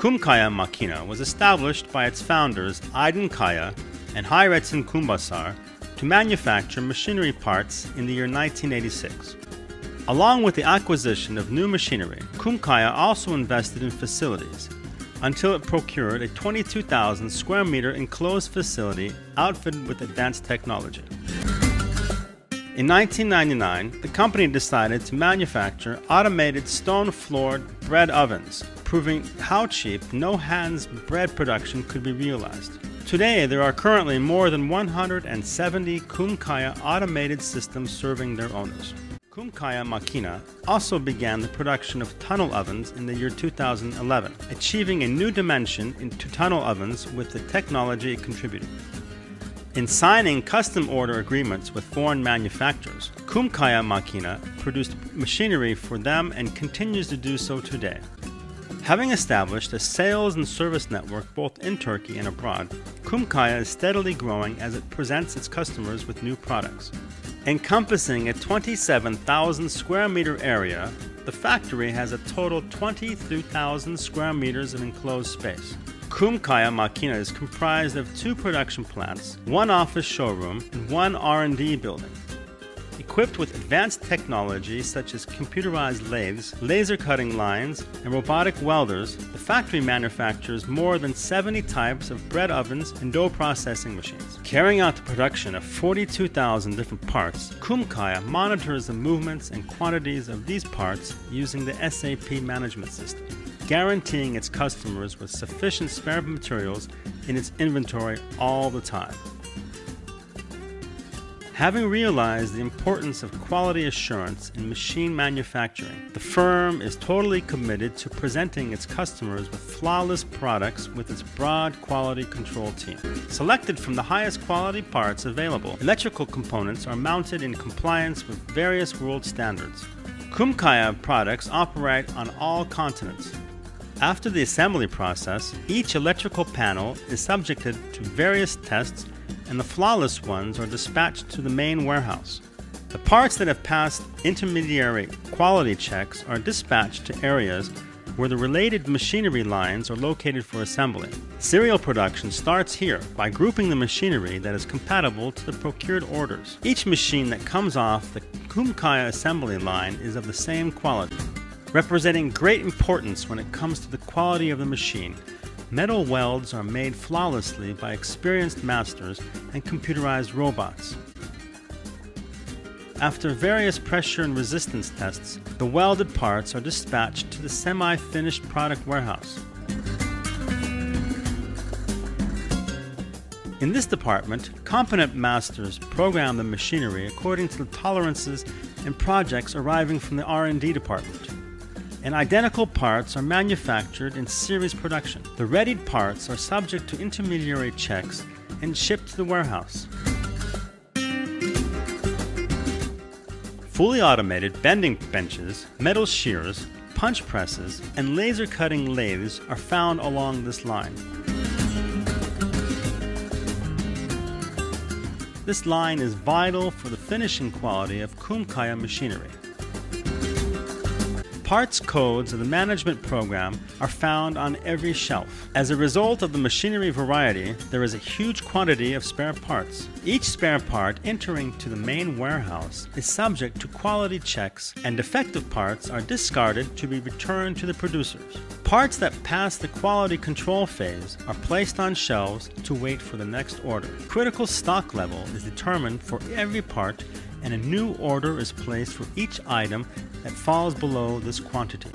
Kumkaya Makina was established by its founders Aydın Kaya and Hayrettin Kumbasar to manufacture machinery parts in the year 1986. Along with the acquisition of new machinery, Kumkaya also invested in facilities until it procured a 22,000 square meter enclosed facility outfitted with advanced technology. In 1999, the company decided to manufacture automated stone-floored bread ovens, proving how cheap no-hands bread production could be realized. Today, there are currently more than 170 Kumkaya automated systems serving their owners. Kumkaya Makina also began the production of tunnel ovens in the year 2011, achieving a new dimension into tunnel ovens with the technology it contributed. In signing custom order agreements with foreign manufacturers, Kumkaya Makina produced machinery for them and continues to do so today. Having established a sales and service network both in Turkey and abroad, Kumkaya is steadily growing as it presents its customers with new products. Encompassing a 27,000 square meter area, the factory has a total 23,000 square meters of enclosed space. Kumkaya Makina is comprised of 2 production plants, 1 office showroom, and 1 R&D building. Equipped with advanced technology such as computerized lathes, laser cutting lines, and robotic welders, the factory manufactures more than 70 types of bread ovens and dough processing machines. Carrying out the production of 42,000 different parts, Kumkaya monitors the movements and quantities of these parts using the SAP management system, guaranteeing its customers with sufficient spare materials in its inventory all the time. Having realized the importance of quality assurance in machine manufacturing, the firm is totally committed to presenting its customers with flawless products with its broad quality control team. Selected from the highest quality parts available, electrical components are mounted in compliance with various world standards. Kumkaya products operate on all continents. After the assembly process, each electrical panel is subjected to various tests, and the flawless ones are dispatched to the main warehouse. The parts that have passed intermediary quality checks are dispatched to areas where the related machinery lines are located for assembly. Serial production starts here by grouping the machinery that is compatible to the procured orders. Each machine that comes off the Kumkaya assembly line is of the same quality. Representing great importance when it comes to the quality of the machine, metal welds are made flawlessly by experienced masters and computerized robots. After various pressure and resistance tests, the welded parts are dispatched to the semi-finished product warehouse. In this department, competent masters program the machinery according to the tolerances and projects arriving from the R&D department. And identical parts are manufactured in series production. The readied parts are subject to intermediary checks and shipped to the warehouse. Fully automated bending benches, metal shears, punch presses, and laser cutting lathes are found along this line. This line is vital for the finishing quality of Kumkaya machinery. Parts codes of the management program are found on every shelf. As a result of the machinery variety, there is a huge quantity of spare parts. Each spare part entering to the main warehouse is subject to quality checks, and defective parts are discarded to be returned to the producers. Parts that pass the quality control phase are placed on shelves to wait for the next order. Critical stock level is determined for every part, and a new order is placed for each item that falls below this quantity.